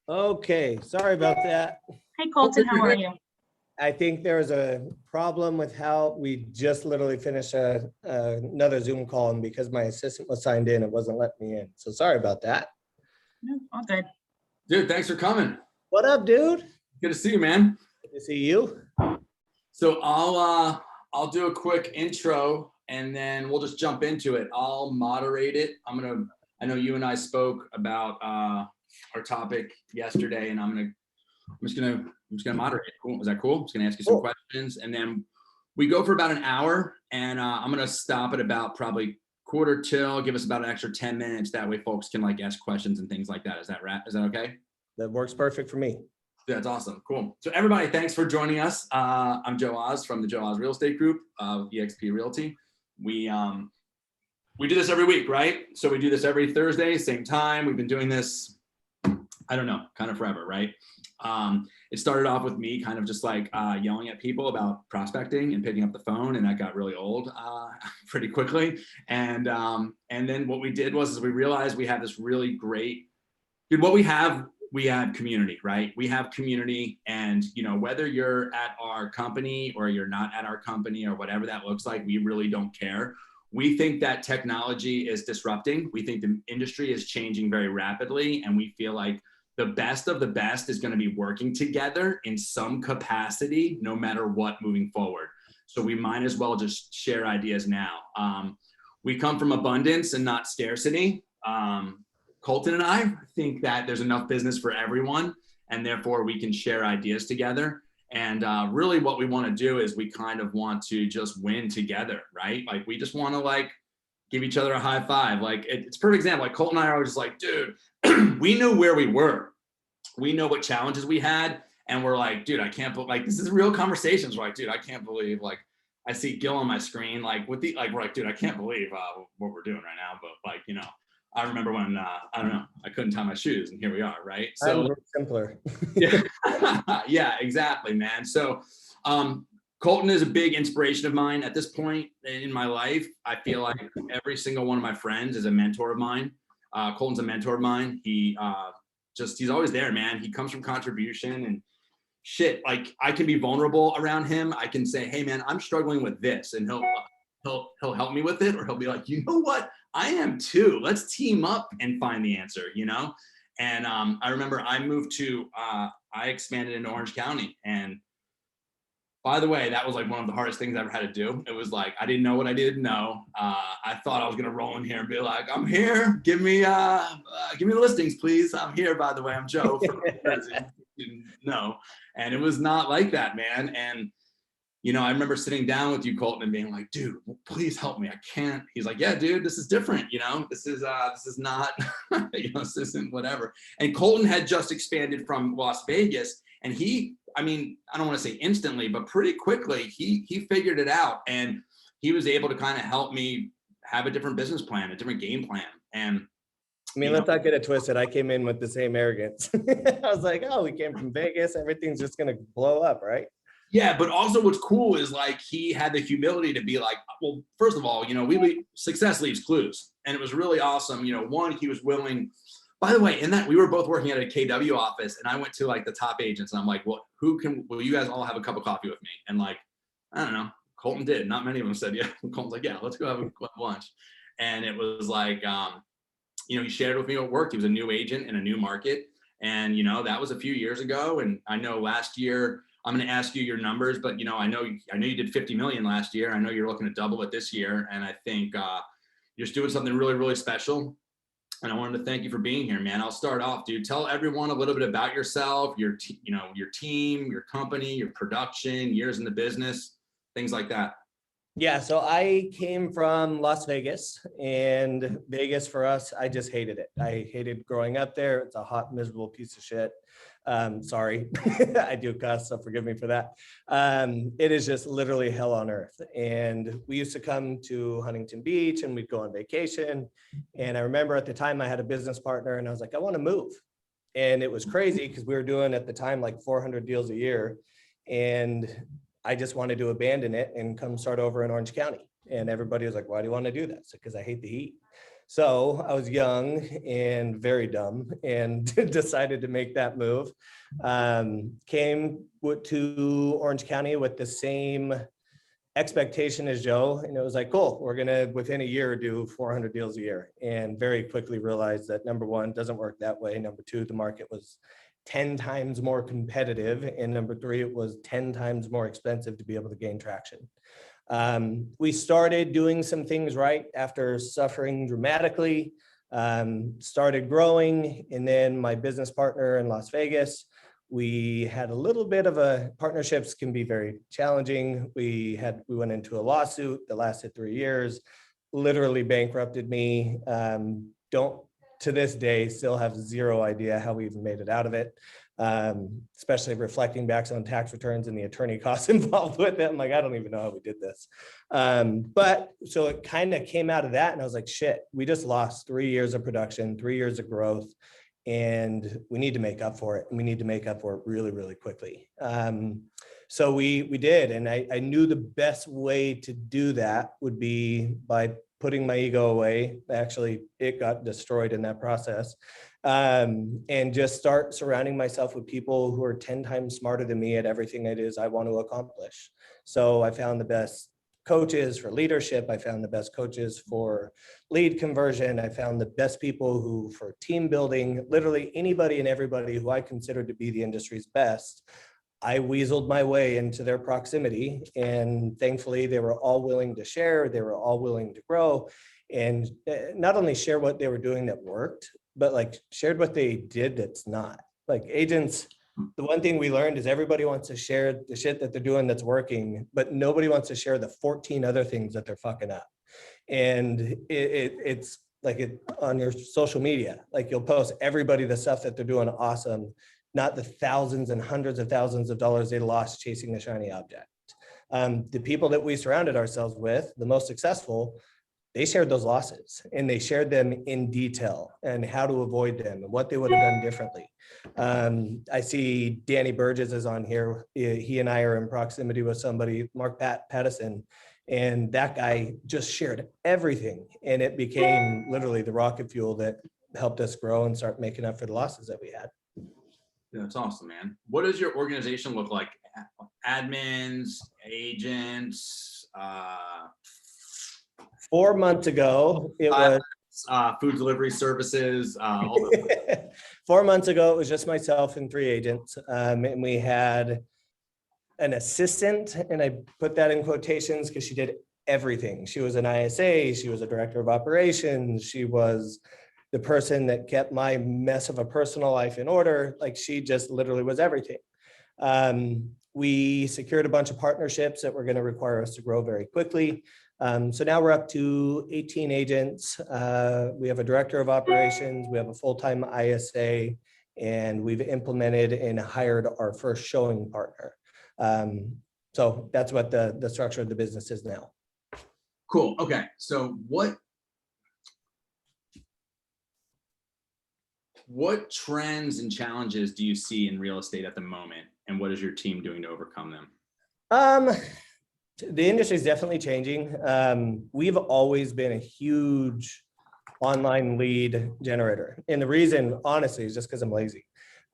Okay, sorry about that. Hey, Colton, how are you? I think there was a problem with how we just literally finished another Zoom call, and because my assistant was signed in, it wasn't letting me in. So sorry about that. No, all good. Dude, thanks for coming. What up, dude? Good to see you, man. Good to see you. So I'll do a quick intro and then we'll just jump into it. I'll moderate it. I know you and I spoke about our topic yesterday, and I'm just gonna moderate. Cool. Is that cool? I'm just gonna ask you some questions, and then we go for about an hour, and I'm gonna stop at about probably quarter till, give us about an extra 10 minutes. That way folks can like ask questions and things like that. Is that right? Is that okay? That works perfect for me. That's awesome. Cool. So everybody, thanks for joining us. I'm Joe Oz from the Joe Oz Real Estate Group of eXp Realty. We do this every week, right? So we do this every Thursday, same time. We've been doing this, I don't know, kind of forever, right? It started off with me kind of just like yelling at people about prospecting and picking up the phone, and that got really old pretty quickly. And then what we did was we realized we have this really great, dude, what we have community, right? We have community, and whether you're at our company or you're not at our company or whatever that looks like, we really don't care. We think that technology is disrupting. We think the industry is changing very rapidly, and we feel like the best of the best is going to be working together in some capacity, no matter what, moving forward. So we might as well just share ideas now. We come from abundance and not scarcity. Colton and I think that there's enough business for everyone, and therefore we can share ideas together. And really what we want to do is we kind of want to just win together, right? Like we just want to like give each other a high five. Like it's a perfect example. Like Colton and I are just like, dude, we knew where we were. We know what challenges we had. And we're like, dude, I can't believe, like, this is real conversations. We're like, dude, I can't believe, like, I see Gil on my screen, like with the, like, we're like, dude, I can't believe what we're doing right now. But like, I remember when, I don't know, I couldn't tie my shoes, and here we are, right? So simpler. yeah, yeah, exactly, man. So Colton is a big inspiration of mine at this point in my life. I feel like every single one of my friends is a mentor of mine. Colton's a mentor of mine. He's always there, man. He comes from contribution and shit. Like I can be vulnerable around him. I can say, hey man, I'm struggling with this, and he'll help me with it, or he'll be like, you know what? I am too. Let's team up and find the answer, And I remember I moved to, I expanded into Orange County. And by the way, that was like one of the hardest things I ever had to do. It was like, I didn't know what I didn't know. I thought I was going to roll in here and be like, I'm here. Give me the listings, please. I'm here, by the way. I'm Joe from No. And it was not like that, man. And I remember sitting down with you, Colton, and being like, dude, please help me. I can't. He's like, yeah, dude, this is different. This is not, this isn't whatever. And Colton had just expanded from Las Vegas, and I don't want to say instantly, but pretty quickly, he figured it out, and he was able to kind of help me have a different business plan, a different game plan. And let's not get it twisted. I came in with the same arrogance. I was like, oh, we came from Vegas. Everything's just going to blow up, right? Yeah, but also what's cool is like he had the humility to be like, well, first of all, success leaves clues, and it was really awesome. One, he was willing. By the way, in that we were both working at a KW office, and I went to like the top agents, and I'm like, well, will you guys all have a cup of coffee with me? And like, I don't know, Colton did. Not many of them said yeah. Colton's like, yeah, let's go have a lunch. And it was like, he shared with me what worked. He was a new agent in a new market, and that was a few years ago. And I know last year, I'm going to ask you your numbers, but I know you did 50 million last year. I know you're looking to double it this year, and I think you're just doing something really, really special. And I wanted to thank you for being here, man. I'll start off, dude. Tell everyone a little bit about yourself, your team, your company, your production, years in the business, things like that. Yeah, so I came from Las Vegas, and Vegas for us, I just hated it. I hated growing up there. It's a hot, miserable piece of shit. Sorry, I do cuss, so forgive me for that. It is just literally hell on earth. And we used to come to Huntington Beach, and we'd go on vacation. And I remember at the time I had a business partner, and I was like, I want to move. And it was crazy because we were doing at the time like 400 deals a year. And I just wanted to abandon it and come start over in Orange County. And everybody was like, why do you want to do that? Because I hate the heat. So I was young and very dumb and decided to make that move. Came to Orange County with the same expectation as Joe. And it was like, cool, we're going to within a year do 400 deals a year. And very quickly realized that number one, doesn't work that way. Number two, the market was 10 times more competitive. And number three, it was 10 times more expensive to be able to gain traction. We started doing some things right after suffering dramatically, started growing. And then my business partner in Las Vegas, we had a little bit of partnerships can be very challenging. We went into a lawsuit that lasted 3 years, literally bankrupted me. Don't to this day still have zero idea how we even made it out of it. Especially reflecting back on tax returns and the attorney costs involved with it. I'm like, I don't even know how we did this. But so it kind of came out of that. And I was like, shit, we just lost 3 years of production, 3 years of growth. And we need to make up for it. And we need to make up for it really, really quickly. So we did. And I knew the best way to do that would be by putting my ego away. Actually, it got destroyed in that process. And just start surrounding myself with people who are 10 times smarter than me at everything it is I want to accomplish. So I found the best coaches for leadership. I found the best coaches for lead conversion. I found the best people who for team building, literally anybody and everybody who I considered to be the industry's best. I weaseled my way into their proximity, and thankfully they were all willing to share. They were all willing to grow and not only share what they were doing that worked, but like shared what they did that's not. Like agents, the one thing we learned is everybody wants to share the shit that they're doing that's working, but nobody wants to share the 14 other things that they're fucking up. And it's like on your social media, like you'll post everybody the stuff that they're doing awesome, not the thousands and hundreds of thousands of dollars they lost chasing the shiny object. The people that we surrounded ourselves with, the most successful, they shared those losses and they shared them in detail and how to avoid them and what they would have done differently. I see Danny Burgess is on here. He and I are in proximity with somebody, Mark Pattison, and that guy just shared everything. And it became literally the rocket fuel that helped us grow and start making up for the losses that we had. Yeah, that's awesome, man. What does your organization look like? Admins, agents, 4 months ago, it was food delivery services. 4 months ago, it was just myself and 3 agents. And we had an assistant, and I put that in quotations because she did everything. She was an ISA, she was a director of operations, she was the person that kept my mess of a personal life in order. Like she just literally was everything. We secured a bunch of partnerships that were going to require us to grow very quickly. So now we're up to 18 agents. We have a director of operations. We have a full-time ISA, and we've implemented and hired our first showing partner. So that's what the structure of the business is now. Cool. Okay. So what trends and challenges do you see in real estate at the moment, and what is your team doing to overcome them? The industry is definitely changing. We've always been a huge online lead generator. And the reason, honestly, is just because I'm lazy.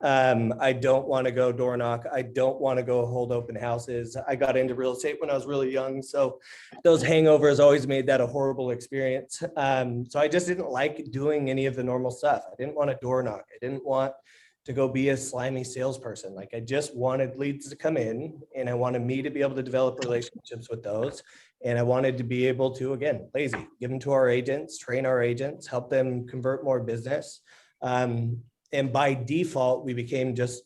I don't want to go door knock. I don't want to go hold open houses. I got into real estate when I was really young. So those hangovers always made that a horrible experience. So I just didn't like doing any of the normal stuff. I didn't want to door knock. I didn't want to go be a slimy salesperson. Like I just wanted leads to come in, and I wanted me to be able to develop relationships with those. And I wanted to be able to, again, lazy, give them to our agents, train our agents, help them convert more business. And by default, we became just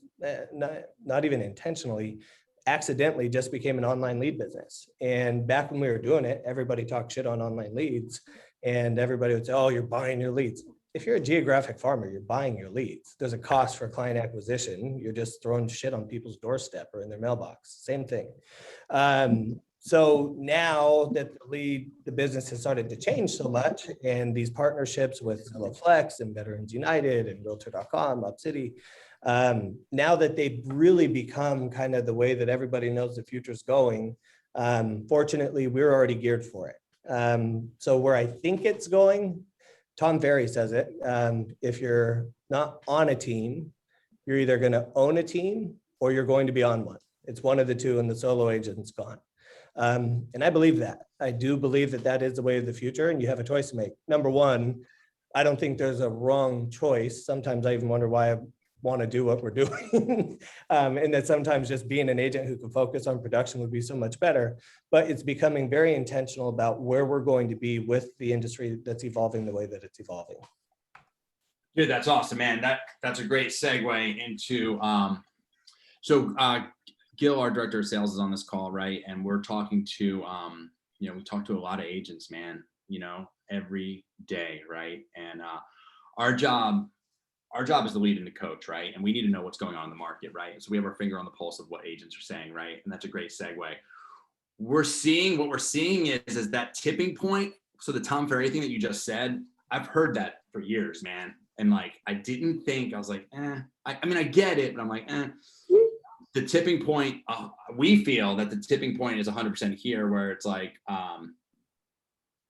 not even intentionally, accidentally just became an online lead business. And back when we were doing it, everybody talked shit on online leads, and everybody would say, oh, you're buying your leads. If you're a geographic farmer, you're buying your leads. There's a cost for client acquisition. You're just throwing shit on people's doorstep or in their mailbox. Same thing. So now that the business has started to change so much, and these partnerships with Flex and Veterans United and Realtor.com, Up City, now that they've really become kind of the way that everybody knows the future is going, fortunately, we're already geared for it. So where I think it's going, Tom Ferry says it. If you're not on a team, you're either going to own a team or you're going to be on one. It's one of the two, and the solo agent's gone. And I believe that. I do believe that that is the way of the future, and you have a choice to make. Number one, I don't think there's a wrong choice. Sometimes I even wonder why I want to do what we're doing. And that sometimes just being an agent who can focus on production would be so much better. But it's becoming very intentional about where we're going to be with the industry that's evolving the way that it's evolving. Dude, that's awesome, man. That's a great segue into Gil, our director of sales, is on this call, right? And we're talking to we talk to a lot of agents, man, every day, right? And our job is to lead and to coach, right? And we need to know what's going on in the market, right? And so we have our finger on the pulse of what agents are saying, right? And that's a great segue. What we're seeing is that tipping point. So the Tom Ferry thing that you just said, I've heard that for years, man. And like, I was like, I mean, I get it, but I'm like, The tipping point, we feel that the tipping point is 100% here, where it's like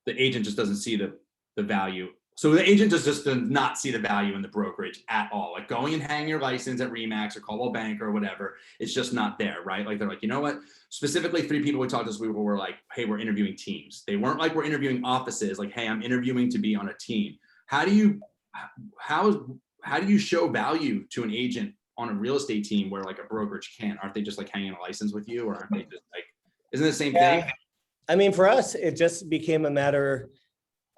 the agent just doesn't see the value. So the agent just does not see the value in the brokerage at all. Like going and hang your license at Remax or Coldwell Bank or whatever, it's just not there, right? Like they're like, you know what? Specifically, 3 people we talked to this week were like, hey, we're interviewing teams. They weren't like, we're interviewing offices. Like, hey, I'm interviewing to be on a team. How do you show value to an agent on a real estate team where like a brokerage can't? Aren't they just like hanging a license with you, or aren't they just like, isn't it the same thing? I mean, for us, it just became a matter.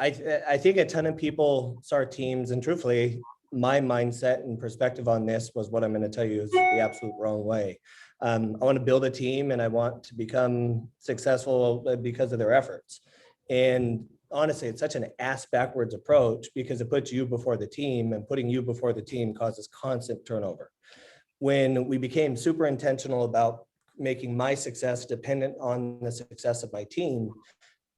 I think a ton of people start teams, and truthfully, my mindset and perspective on this was what I'm going to tell you is the absolute wrong way. I want to build a team and I want to become successful because of their efforts. And honestly, it's such an ass backwards approach because it puts you before the team, and putting you before the team causes constant turnover. When we became super intentional about making my success dependent on the success of my team,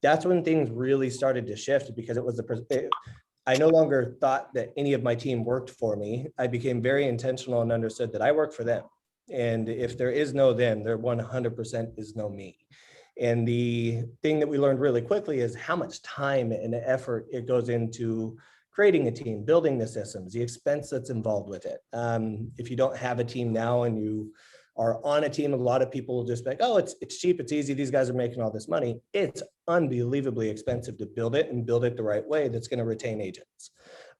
that's when things really started to shift, because I no longer thought that any of my team worked for me. I became very intentional and understood that I work for them. And if there is no them, there 100% is no me. And the thing that we learned really quickly is how much time and effort it goes into creating a team, building the systems, the expense that's involved with it. If you don't have a team now and you are on a team, a lot of people will just be like, oh, it's cheap, it's easy, these guys are making all this money. It's unbelievably expensive to build it, and build it the right way that's going to retain agents.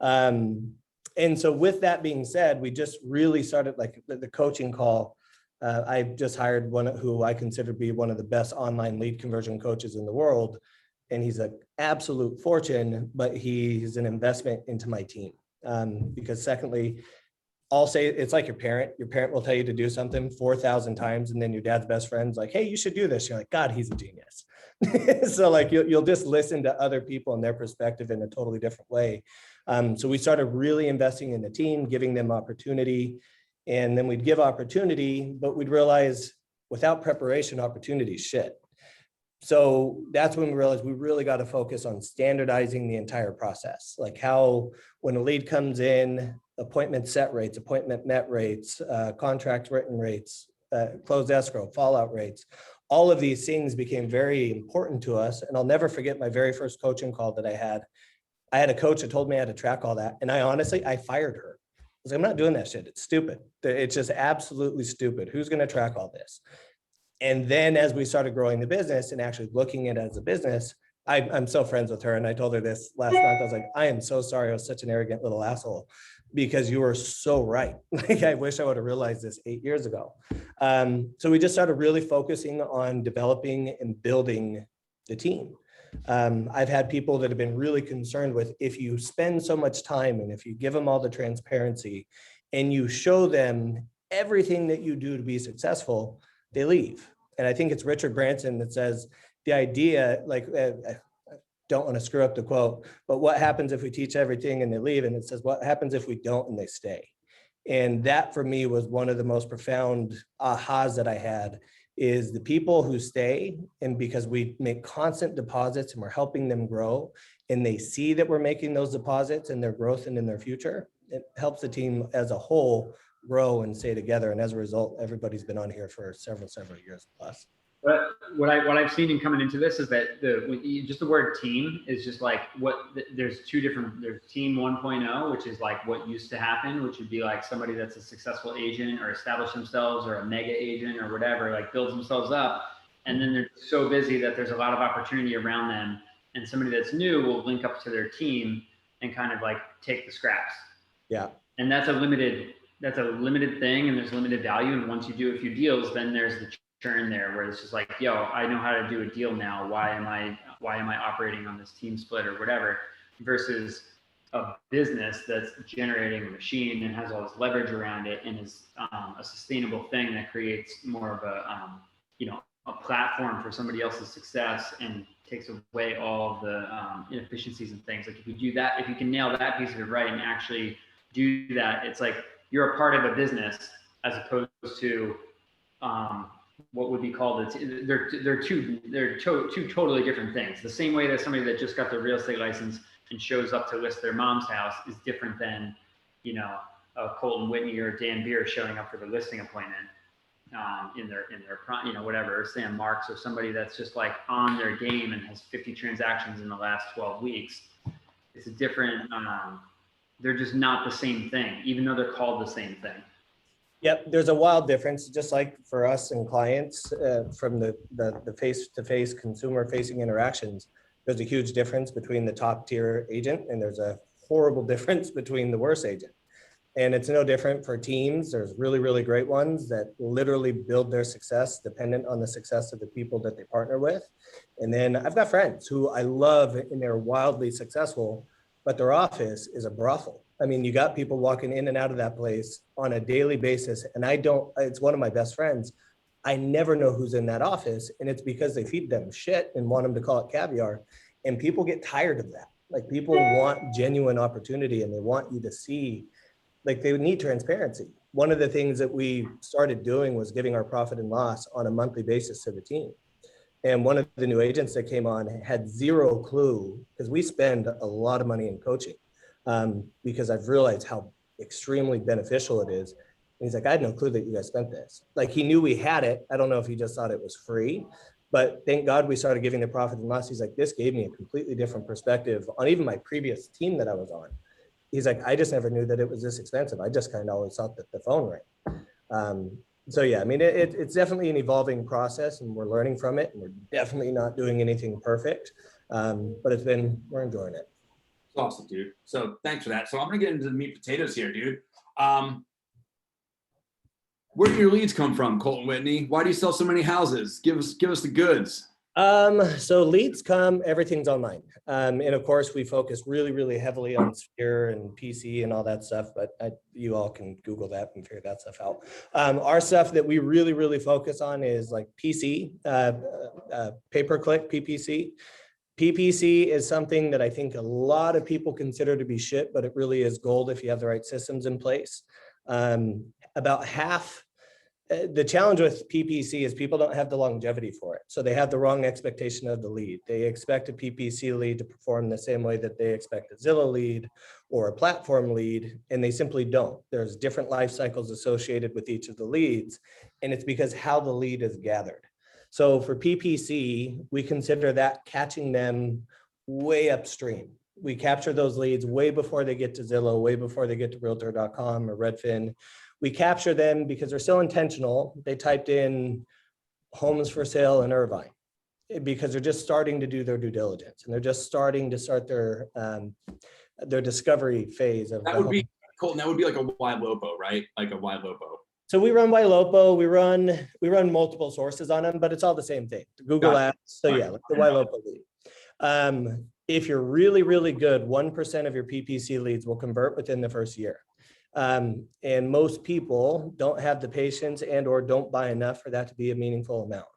And so with that being said, we just really started like the coaching call. I just hired one who I consider to be one of the best online lead conversion coaches in the world. And he's an absolute fortune, but he's an investment into my team. Because secondly, I'll say it's like your parent. Your parent will tell you to do something 4,000 times, and then your dad's best friend's like, hey, you should do this. You're like, God, he's a genius. So like you'll just listen to other people and their perspective in a totally different way. So we started really investing in the team, giving them opportunity. And then we'd give opportunity, but we'd realize without preparation, opportunity is shit. So that's when we realized we really got to focus on standardizing the entire process. Like how, when a lead comes in, appointment set rates, appointment met rates, contract written rates, closed escrow, fallout rates, all of these things became very important to us. And I'll never forget my very first coaching call that I had. I had a coach that told me I had to track all that. And I fired her. I was like, I'm not doing that shit. It's stupid. It's just absolutely stupid. Who's going to track all this? And then as we started growing the business and actually looking at it as a business, I'm so friends with her. And I told her this last month. I was like, I am so sorry. I was such an arrogant little asshole, because you were so right. Like, I wish I would have realized this 8 years ago. So we just started really focusing on developing and building the team. I've had people that have been really concerned with, if you spend so much time and if you give them all the transparency and you show them everything that you do to be successful, they leave. And I think it's Richard Branson that says the idea, like, I don't want to screw up the quote, but what happens if we teach everything and they leave? And it says, what happens if we don't and they stay? And that for me was one of the most profound ahas that I had, is the people who stay, and because we make constant deposits and we're helping them grow, and they see that we're making those deposits and their growth and in their future, it helps the team as a whole grow and stay together. And as a result, everybody's been on here for several years plus. what I've seen in coming into this is that just the word team is just like there's team 1.0, which is like what used to happen, which would be like somebody that's a successful agent or established themselves or a mega agent or whatever, like builds themselves up. And then they're so busy that there's a lot of opportunity around them. And somebody that's new will link up to their team and kind of like take the scraps. Yeah. And that's a limited thing, and there's limited value. And once you do a few deals, then there's the churn there where it's just like, yo, I know how to do a deal now. Why am I operating on this team split or whatever, versus a business that's generating a machine and has all this leverage around it and is a sustainable thing that creates more of a platform for somebody else's success and takes away all of the inefficiencies and things. Like if you do that, if you can nail that piece of it right and actually do that, it's like you're a part of a business as opposed to what would be called they're two totally different things. The same way that somebody that just got their real estate license and shows up to list their mom's house is different than, Colton, Whitney, or Dan Beer showing up for the listing appointment in their whatever, or Sam Marks, or somebody that's just like on their game and has 50 transactions in the last 12 weeks. It's a different, they're just not the same thing, even though they're called the same thing. Yep, there's a wild difference, just like for us and clients from the face-to-face consumer-facing interactions. There's a huge difference between the top-tier agent, and there's a horrible difference between the worst agent. And it's no different for teams. There's really, really great ones that literally build their success dependent on the success of the people that they partner with. And then I've got friends who I love and they're wildly successful, but their office is a brothel. I mean, you got people walking in and out of that place on a daily basis. And it's one of my best friends. I never know who's in that office. And it's because they feed them shit and want them to call it caviar. And people get tired of that. Like people want genuine opportunity and they want you to see, like they need transparency. One of the things that we started doing was giving our profit and loss on a monthly basis to the team. And one of the new agents that came on had zero clue, because we spend a lot of money in coaching, because I've realized how extremely beneficial it is. And he's like, I had no clue that you guys spent this. Like he knew we had it. I don't know if he just thought it was free, but thank God we started giving the profit and loss. He's like, this gave me a completely different perspective on even my previous team that I was on. He's like, I just never knew that it was this expensive. I just kind of always thought that the phone rang. So yeah, I mean, it's definitely an evolving process and we're learning from it. And we're definitely not doing anything perfect, but we're enjoying it. It's awesome, dude. So thanks for that. So I'm gonna get into the meat potatoes here, dude. Where do your leads come from, Colton, Whitney? Why do you sell so many houses? Give us the goods. So leads come, everything's online. And of course we focus really, really heavily on Sphere and PC and all that stuff, but you all can Google that and figure that stuff out. Our stuff that we really, really focus on is like PC, pay-per-click PPC. PPC is something that I think a lot of people consider to be shit, but it really is gold if you have the right systems in place. About half, the challenge with PPC is people don't have the longevity for it. So they have the wrong expectation of the lead. They expect a PPC lead to perform the same way that they expect a Zillow lead or a platform lead, and they simply don't. There's different life cycles associated with each of the leads, and it's because how the lead is gathered. So for PPC, we consider that catching them way upstream. We capture those leads way before they get to Zillow, way before they get to Realtor.com or Redfin. We capture them because they're so intentional. They typed in homes for sale in Irvine because they're just starting to do their due diligence and they're just starting to start their discovery phase of. That would be, Colton, that would be like a YLOPO, right? Like a YLOPO. So we run YLOPO, we run multiple sources on them, but it's all the same thing. Google Ads. So yeah, like the YLOPO lead. If you're really, really good, 1% of your PPC leads will convert within the first year. And most people don't have the patience and or don't buy enough for that to be a meaningful amount.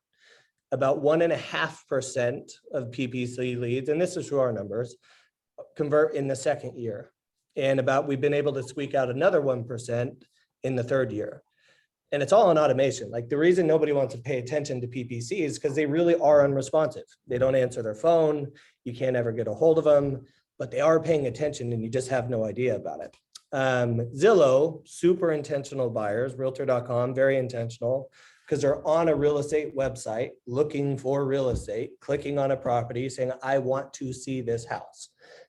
About 1.5% of PPC leads, and this is through our numbers, convert in the second year. And we've been able to squeak out another 1% in the third year. And it's all in automation. Like the reason nobody wants to pay attention to PPC is because they really are unresponsive. They don't answer their phone. You can't ever get a hold of them, but they are paying attention and you just have no idea about it. Zillow, super intentional buyers, Realtor.com, very intentional. because they're on a real estate website looking for real estate, clicking on a property saying, I want to see this house.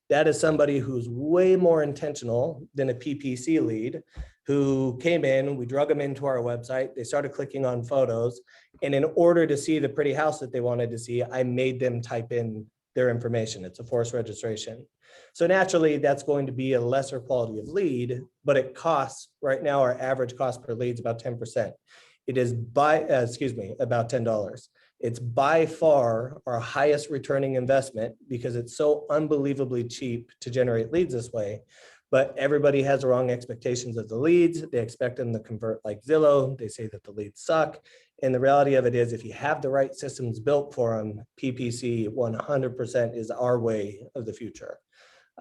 That is somebody who's way more intentional than a PPC lead who came in, we drug them into our website, they started clicking on photos, and in order to see the pretty house that they wanted to see, I made them type in their information. It's a forced registration. So naturally, that's going to be a lesser quality of lead, but it costs, right now, our average cost per lead is about 10%. It is about $10. It's by far our highest returning investment because it's so unbelievably cheap to generate leads this way. But everybody has the wrong expectations of the leads. They expect them to convert like Zillow. They say that the leads suck. And the reality of it is, if you have the right systems built for them, PPC 100% is our way of the future.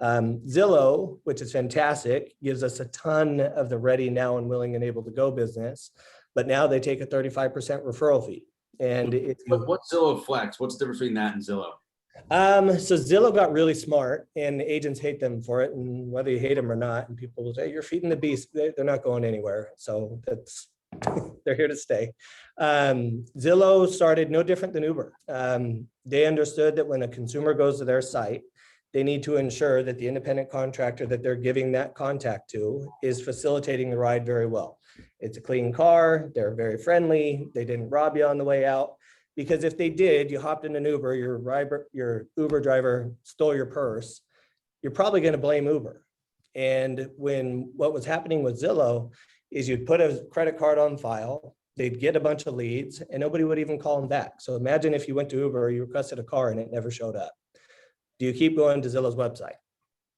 Zillow, which is fantastic, gives us a ton of the ready, now, and willing and able to go business. But now they take a 35% referral fee. And what's Zillow Flex? What's the difference between that and Zillow? So Zillow got really smart, and agents hate them for it. And whether you hate them or not, and people will say, you're feeding the beast. They're not going anywhere. So that's, they're here to stay. Zillow started no different than Uber. They understood that when a consumer goes to their site, they need to ensure that the independent contractor that they're giving that contact to is facilitating the ride very well. It's a clean car, they're very friendly, they didn't rob you on the way out. Because if they did, you hopped in an Uber, your Uber driver stole your purse, you're probably going to blame Uber. And what was happening with Zillow is you'd put a credit card on file, they'd get a bunch of leads, and nobody would even call them back. So imagine if you went to Uber, you requested a car and it never showed up. Do you keep going to Zillow's website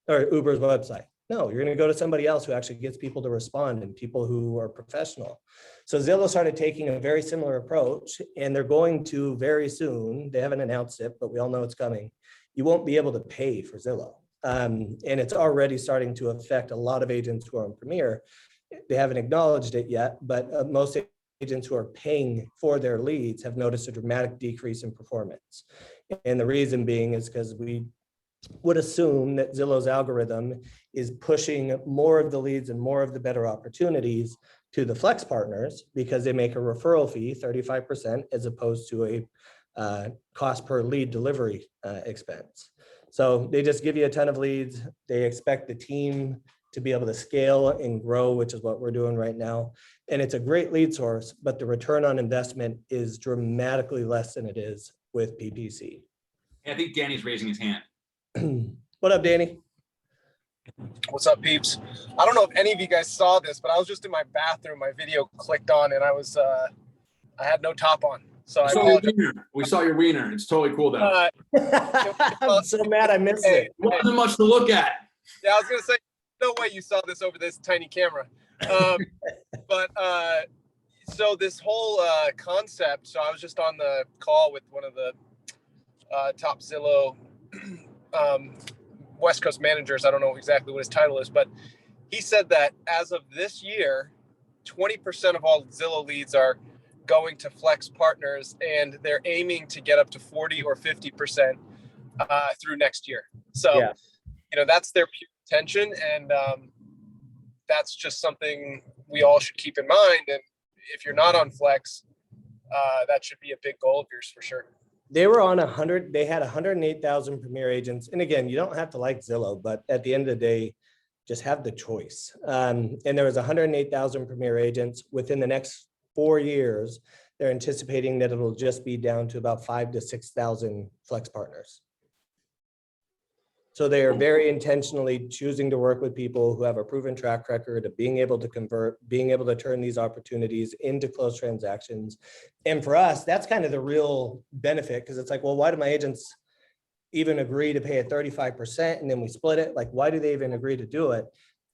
or Uber's website? No, you're going to go to somebody else who actually gets people to respond and people who are professional. So Zillow started taking a very similar approach, and they're going to very soon. They haven't announced it, but we all know it's coming. You won't be able to pay for Zillow. And it's already starting to affect a lot of agents who are on Premier. They haven't acknowledged it yet, but most agents who are paying for their leads have noticed a dramatic decrease in performance. And the reason being is because we would assume that Zillow's algorithm is pushing more of the leads and more of the better opportunities to the Flex partners because they make a referral fee, 35%, as opposed to a cost per lead delivery expense. So they just give you a ton of leads. They expect the team to be able to scale and grow, which is what we're doing right now. And it's a great lead source, but the return on investment is dramatically less than it is with PPC. I think Danny's raising his hand. What up, Danny? What's up, peeps? I don't know if any of you guys saw this, but I was just in my bathroom. My video clicked on, and I had no top on. So I apologize. We saw your wiener. It's totally cool though. I'm so mad I missed it. Wasn't much to look at. Yeah, I was gonna say, no way you saw this over this tiny camera. So this whole concept. So I was just on the call with one of the top Zillow West Coast managers. I don't know exactly what his title is, but he said that as of this year, 20% of all Zillow leads are going to Flex partners, and they're aiming to get up to 40 or 50% through next year. So, Yeah. That's their pure intention, and that's just something we all should keep in mind. And if you're not on Flex, that should be a big goal of yours for sure. They were on 100, they had 108,000 Premier agents. And again, you don't have to like Zillow, but at the end of the day, just have the choice. And there was 108,000 Premier agents. Within the next 4 years, they're anticipating that it'll just be down to about 5,000 to 6,000 Flex partners. So they are very intentionally choosing to work with people who have a proven track record of being able to convert, being able to turn these opportunities into closed transactions. And for us, that's kind of the real benefit, because it's like, well, why do my agents even agree to pay at 35% and then we split it? Like, why do they even agree to do it?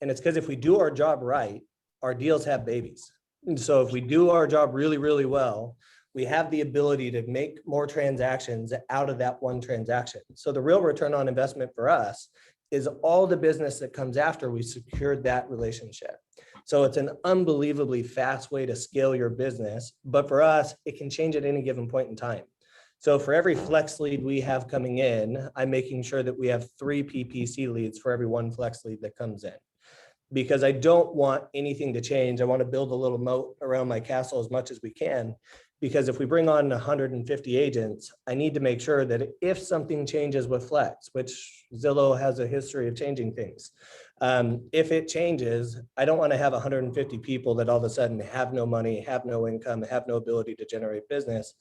And it's because if we do our job right, our deals have babies. And so if we do our job really, really well, we have the ability to make more transactions out of that one transaction. So the real return on investment for us is all the business that comes after we secured that relationship. So it's an unbelievably fast way to scale your business. But for us, it can change at any given point in time. So for every Flex lead we have coming in, I'm making sure that we have 3 PPC leads for every 1 Flex lead that comes in. because I don't want anything to change. I want to build a little moat around my castle as much as we can. Because if we bring on 150 agents, I need to make sure that if something changes with Flex, which Zillow has a history of changing things, if it changes, I don't want to have 150 people that all of a sudden have no money, have no income, have no ability to generate business.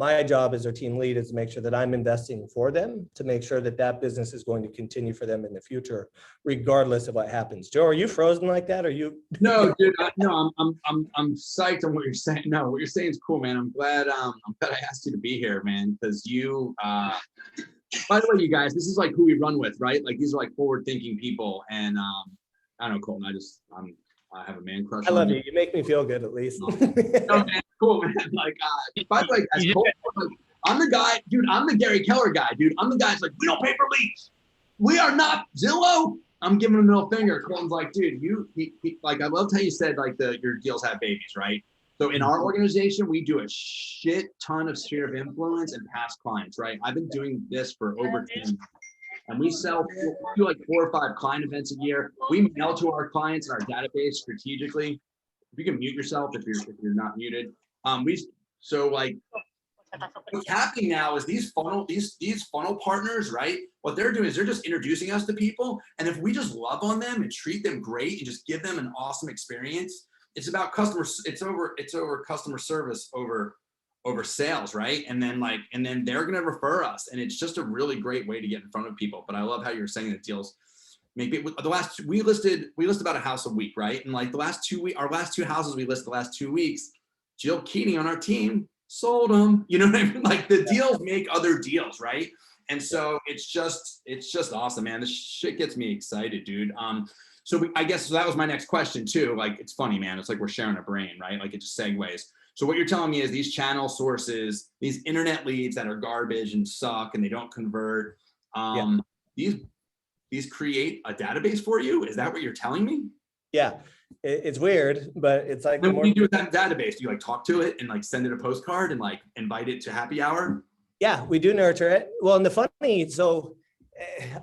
My job as their team lead is to make sure that I'm investing for them, to make sure that that business is going to continue for them in the future, regardless of what happens. Joe, are you frozen like that? Are you? No, dude. No, I'm psyched on what you're saying. No, what you're saying is cool, man. I'm glad I asked you to be here, man, because you. By the way, you guys, this is like who we run with, right? Like these are like forward-thinking people, and I don't know, Colton. I have a man crush. I love you. You make me feel good, at least. No, man, cool, man. Like, by the way, guys, Colton, like, I'm the guy, dude. I'm the Gary Keller guy, dude. I'm the guy that's like, we don't pay for leads. We are not Zillow. I'm giving him a middle finger. Colton's like, dude, like, I loved how you said like your deals have babies, right? So in our organization, we do a shit ton of sphere of influence and past clients, right? I've been doing this for over 10. And we do like 4 or 5 client events a year. We mail to our clients in our database strategically. If you can mute yourself if you're not muted. So like what's happening now is these funnel partners, right? What they're doing is they're just introducing us to people. And if we just love on them and treat them great and just give them an awesome experience, it's about customers. It's over customer service over sales, right? And then they're gonna refer us, and it's just a really great way to get in front of people. But I love how you're saying that deals maybe we list about a house a week, right? And like our last 2 houses we list the last 2 weeks, Jill Keating on our team sold them. You know what I mean? Like the deals make other deals, right? And so it's just awesome, man. This shit gets me excited, dude. I guess that was my next question too. Like it's funny, man. It's like we're sharing a brain, right? Like it just segues. So what you're telling me is these channel sources, these internet leads that are garbage and suck and they don't convert, these create a database for you? Is that what you're telling me? Yeah, it's weird, but it's like. Then what do you do with that database? Do you like talk to it and like send it a postcard and like invite it to happy hour? Yeah, we do nurture it. Well, and the funny, so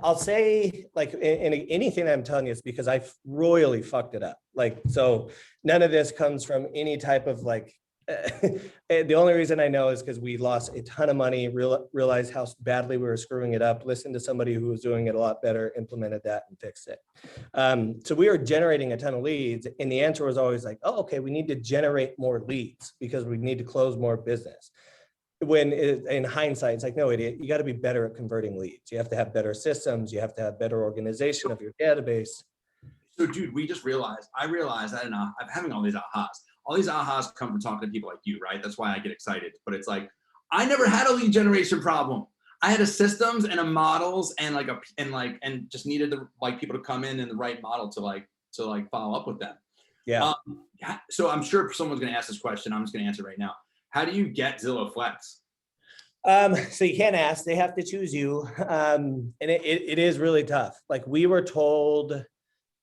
I'll say like in anything I'm telling you is because I've royally fucked it up. Like, so none of this comes from any type of like, the only reason I know is because we lost a ton of money, realized how badly we were screwing it up, listened to somebody who was doing it a lot better, implemented that and fixed it. So we were generating a ton of leads, and the answer was always like, oh, okay, we need to generate more leads because we need to close more business. When in hindsight, it's like, no, idiot, you got to be better at converting leads. You have to have better systems. You have to have better organization of your database. So dude, I realized that I'm having all these ahas. All these ahas come from talking to people like you, right? That's why I get excited. But it's like, I never had a lead generation problem. I had a systems and a models and just needed the like people to come in the right model to follow up with them. Yeah. So I'm sure someone's going to ask this question. I'm just going to answer right now. How do you get Zillow Flex? So you can't ask, they have to choose you. And it is really tough. Like we were told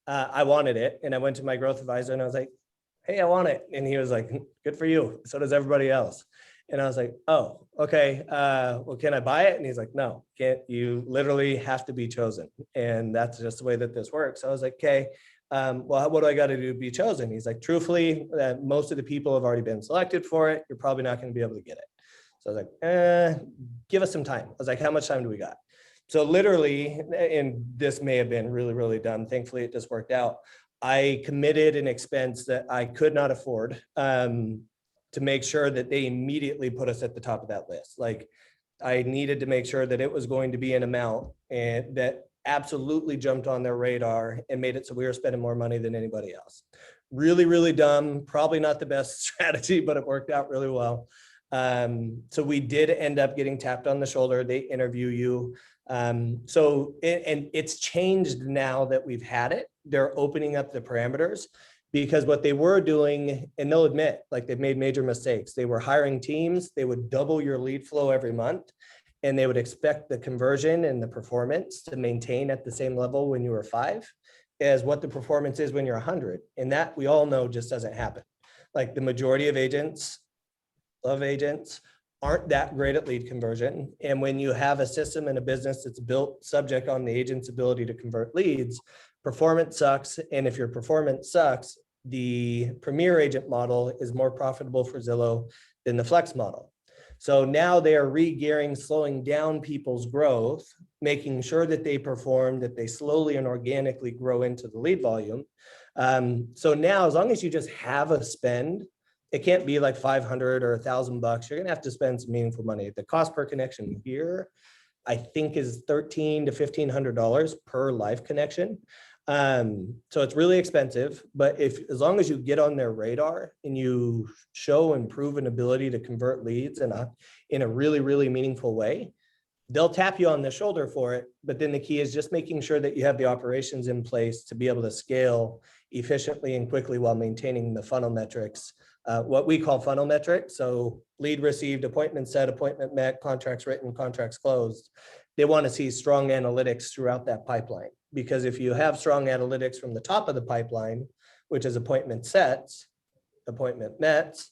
I wanted it, and I went to my growth advisor and I was like, hey, I want it. And he was like, good for you. So does everybody else. And I was like, oh, okay. Well, can I buy it? And he's like, no, can't. You literally have to be chosen. And that's just the way that this works. So I was like, okay, well, what do I got to do to be chosen? He's like, truthfully, most of the people have already been selected for it. You're probably not going to be able to get it. So I was like, give us some time. I was like, how much time do we got? So literally, and this may have been really, really dumb. Thankfully, it just worked out. I committed an expense that I could not afford to make sure that they immediately put us at the top of that list. Like I needed to make sure that it was going to be an amount and that absolutely jumped on their radar and made it so we were spending more money than anybody else. Really, really dumb. Probably not the best strategy, but it worked out really well. So we did end up getting tapped on the shoulder. They interview you. And it's changed now that we've had it. They're opening up the parameters because what they were doing, and they'll admit, like they've made major mistakes. They were hiring teams. They would double your lead flow every month, and they would expect the conversion and the performance to maintain at the same level when you were 5 as what the performance is when you're 100. And that we all know just doesn't happen. Like the majority of agents love agents aren't that great at lead conversion. And when you have a system and a business that's built subject on the agent's ability to convert leads, performance sucks. And if your performance sucks, the Premier Agent model is more profitable for Zillow than the Flex model. So now they are re-gearing, slowing down people's growth, making sure that they perform, that they slowly and organically grow into the lead volume. So now, as long as you just have a spend, it can't be like 500 or $1,000. You're gonna have to spend some meaningful money. The cost per connection here, I think, is $1,300 to $1,500 per live connection. So it's really expensive, but as long as you get on their radar and you show and prove an ability to convert leads in a really, really meaningful way, they'll tap you on the shoulder for it. But then the key is just making sure that you have the operations in place to be able to scale efficiently and quickly while maintaining the funnel metrics, what we call funnel metrics. So lead received, appointment set, appointment met, contracts written, contracts closed. They want to see strong analytics throughout that pipeline, because if you have strong analytics from the top of the pipeline, which is appointment sets, appointment met,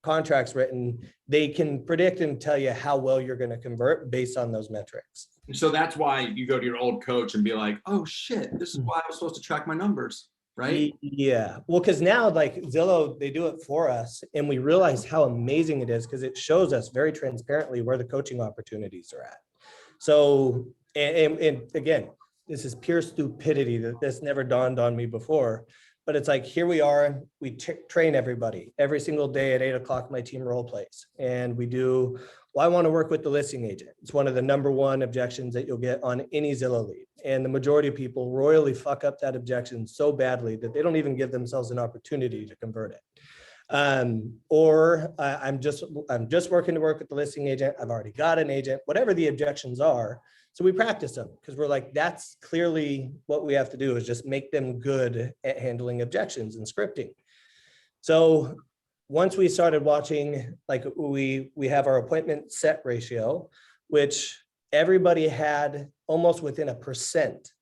contracts written, they can predict and tell you how well you're going to convert based on those metrics. So that's why you go to your old coach and be like, oh shit, this is why I was supposed to track my numbers, right? Yeah, well, because now like Zillow, they do it for us, and we realize how amazing it is because it shows us very transparently where the coaching opportunities are at. So, and again, this is pure stupidity that this never dawned on me before, but it's like, here we are, we train everybody every single day at 8 o'clock, my team role plays. And we do, well, I want to work with the listing agent. It's one of the #1 objections that you'll get on any Zillow lead. And the majority of people royally fuck up that objection so badly that they don't even give themselves an opportunity to convert it. Or I'm just working to work with the listing agent. I've already got an agent, whatever the objections are. So we practice them because we're like, that's clearly what we have to do, is just make them good at handling objections and scripting. So once we started watching, like we have our appointment set ratio, which everybody had almost within 1%,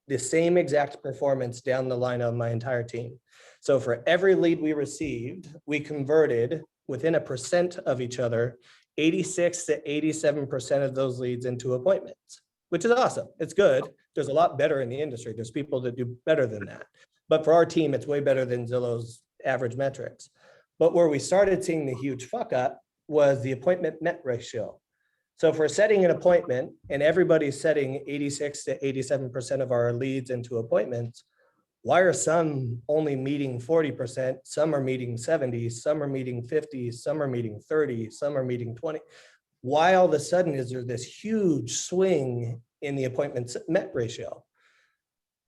the same exact performance down the line on my entire team. So for every lead we received, we converted within 1% of each other, 86 to 87% of those leads into appointments, which is awesome. It's good. There's a lot better in the industry. There's people that do better than that. But for our team, it's way better than Zillow's average metrics. But where we started seeing the huge fuck up was the appointment met ratio. So if we're setting an appointment and everybody's setting 86 to 87% of our leads into appointments, why are some only meeting 40%? Some are meeting 70, some are meeting 50, some are meeting 30, some are meeting 20. Why all of a sudden is there this huge swing in the appointments met ratio?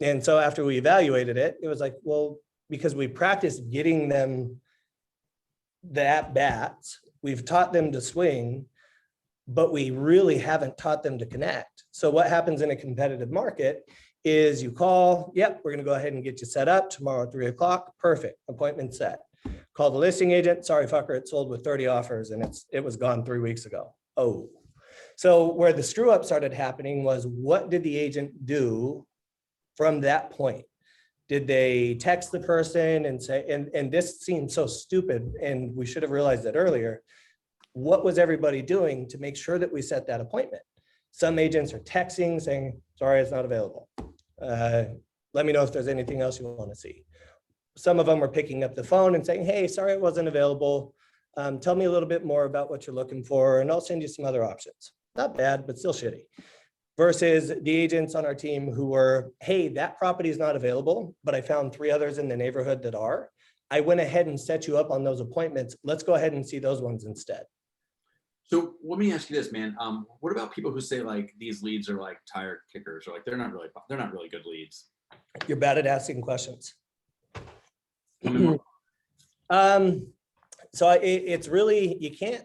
And so after we evaluated it, it was like, well, because we practiced getting them the at-bats, we've taught them to swing, but we really haven't taught them to connect. So what happens in a competitive market is you call, yep, we're gonna go ahead and get you set up tomorrow at 3 o'clock, perfect, appointment set. Call the listing agent, sorry fucker, it sold with 30 offers and it was gone 3 weeks ago. Oh, so where the screw up started happening was, what did the agent do from that point? Did they text the person and say, and this seems so stupid and we should have realized that earlier, what was everybody doing to make sure that we set that appointment? Some agents are texting saying, sorry, it's not available. Let me know if there's anything else you want to see. Some of them were picking up the phone and saying, hey, sorry, it wasn't available. Tell me a little bit more about what you're looking for and I'll send you some other options. Not bad, but still shitty. Versus the agents on our team who were, hey, that property is not available, but I found 3 others in the neighborhood that are. I went ahead and set you up on those appointments. Let's go ahead and see those ones instead. So let me ask you this, man. What about people who say like these leads are like tire kickers, or like they're not really good leads? You're bad at asking questions. Tell me more. So it's really, you can't,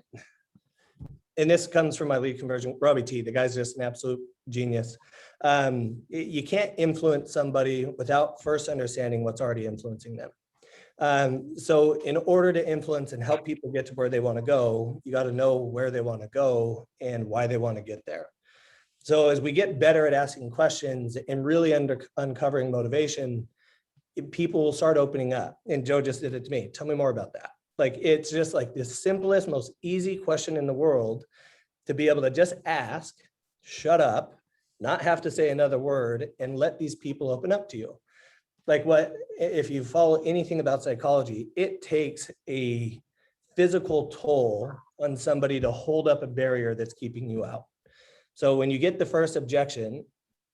and this comes from my lead conversion, Robbie T, the guy's just an absolute genius. You can't influence somebody without first understanding what's already influencing them. So in order to influence and help people get to where they want to go, you got to know where they want to go and why they want to get there. So as we get better at asking questions and really uncovering motivation, people will start opening up. And Joe just did it to me. Tell me more about that. Like, it's just like the simplest, most easy question in the world to be able to just ask, shut up, not have to say another word, and let these people open up to you. Like, what, if you follow anything about psychology, it takes a physical toll on somebody to hold up a barrier that's keeping you out. So when you get the first objection,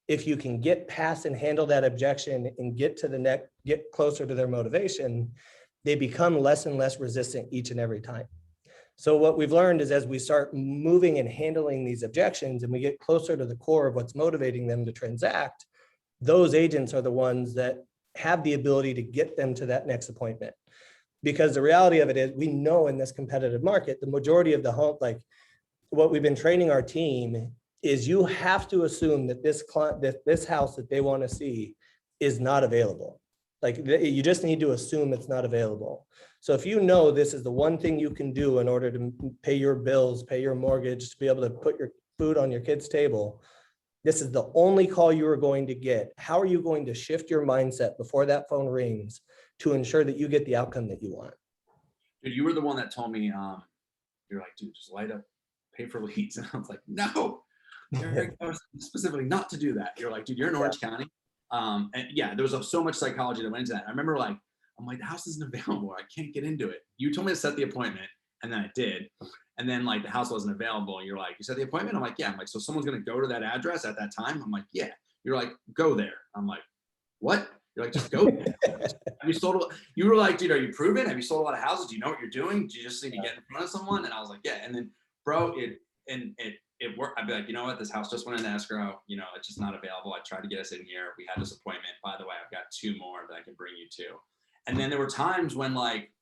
if you can get past and handle that objection and get to the next, get closer to their motivation, they become less and less resistant each and every time. So what we've learned is, as we start moving and handling these objections and we get closer to the core of what's motivating them to transact, those agents are the ones that have the ability to get them to that next appointment. Because the reality of it is, we know in this competitive market, the majority of the home, like what we've been training our team is, you have to assume that this client, that this house that they want to see is not available. Like, you just need to assume it's not available. So if you know this is the one thing you can do in order to pay your bills, pay your mortgage, to be able to put your food on your kid's table, this is the only call you are going to get. How are you going to shift your mindset before that phone rings to ensure that you get the outcome that you want? Dude, you were the one that told me, you're like, dude, just light up, pay for leads. And I was like, no, specifically not to do that. You're like, dude, you're in Orange County. And yeah, there was so much psychology that went into that. I remember like, I'm like, the house isn't available. I can't get into it. You told me to set the appointment, and then I did. And then like the house wasn't available. And you're like, you set the appointment? I'm like, yeah. I'm like, so someone's going to go to that address at that time? I'm like, yeah. You're like, go there. I'm like, what? You're like, just go there. Have you sold? You were like, dude, are you proven? Have you sold a lot of houses? Do you know what you're doing? Do you just need to get in front of someone? And I was like, yeah. And then, bro, it worked. I'd be like, you know what? This house just went into escrow. You know, it's just not available. I tried to get us in here. We had this appointment. By the way, I've got 2 more that I can bring you to. And then there were times when, like,